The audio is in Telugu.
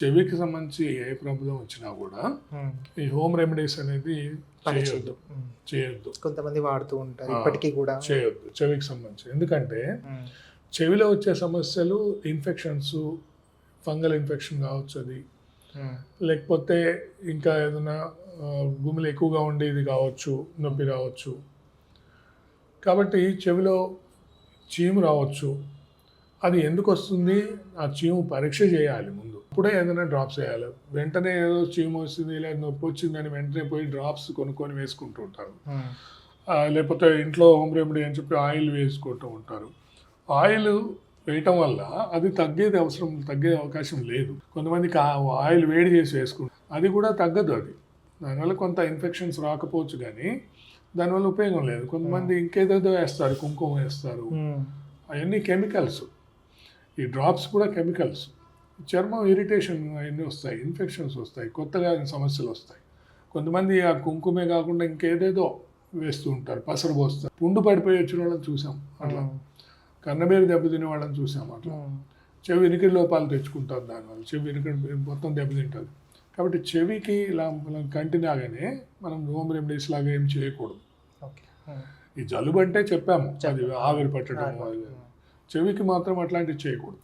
చెవికి సంబంధించి ఏ ప్రాబ్లం వచ్చినా కూడా ఈ హోమ్ రెమెడీస్ అనేది చేయొద్దు. చేయొద్దు, కొంతమంది వాడుతూ ఉంటారు ఇప్పటికీ కూడా. చేయొద్దు చెవికి సంబంధించి. ఎందుకంటే చెవిలో వచ్చే సమస్యలు ఇన్ఫెక్షన్స్, ఫంగల్ ఇన్ఫెక్షన్ కావచ్చు, అది లేకపోతే ఇంకా ఏదైనా గుమ్ములు ఎక్కువగా ఉండేది కావచ్చు, నొప్పి రావచ్చు. కాబట్టి చెవిలో చీము రావచ్చు. అది ఎందుకు వస్తుంది, ఆ చీము పరీక్ష చేయాలి ముందు, అప్పుడే ఏదైనా డ్రాప్స్ వేయాలి. వెంటనే ఏదో చీము వస్తుంది లేదా నొప్పి వచ్చిందని వెంటనే పోయి డ్రాప్స్ కొనుక్కొని వేసుకుంటూ ఉంటారు. లేకపోతే ఇంట్లో హోమ్ రెమెడీ అని చెప్పి ఆయిల్ వేసుకుంటూ ఉంటారు. ఆయిల్ వేయటం వల్ల అది తగ్గే అవకాశం లేదు. కొంతమందికి ఆయిల్ వేడి చేసి వేసుకుంటారు, అది కూడా తగ్గదు. అది దానివల్ల కొంత ఇన్ఫెక్షన్స్ రాకపోవచ్చు, కానీ దానివల్ల ఉపయోగం లేదు. కొంతమంది ఇంకేదేదో వేస్తారు, కుంకుమ వేస్తారు, అవన్నీ కెమికల్స్. ఈ డ్రాప్స్ కూడా కెమికల్స్. చర్మం ఇరిటేషన్ అవన్నీ వస్తాయి, ఇన్ఫెక్షన్స్ వస్తాయి, కొత్తగా సమస్యలు వస్తాయి. కొంతమంది ఆ కుంకుమే కాకుండా ఇంకేదేదో వేస్తూ ఉంటారు, పసరు పోస్తారు. పుండు పడిపోయి వచ్చిన వాళ్ళని చూసాం అట్లా, కన్నబేరు దెబ్బతినే వాళ్ళని చూసాం అట్లా. చెవి వినికిడి లోపాలు తెచ్చుకుంటారు దానివల్ల, చెవి వినికిడి మొత్తం దెబ్బతింటుంది. కాబట్టి చెవికి ఇలా మనం కంటినాగానే మనం హోమ్ రెమెడీస్ లాగా ఏం చేయకూడదు. ఈ జలుబు అంటే చెప్పాము, అది ఆవిరి పట్టడం, చెవికి మాత్రం అట్లాంటివి చేయకూడదు.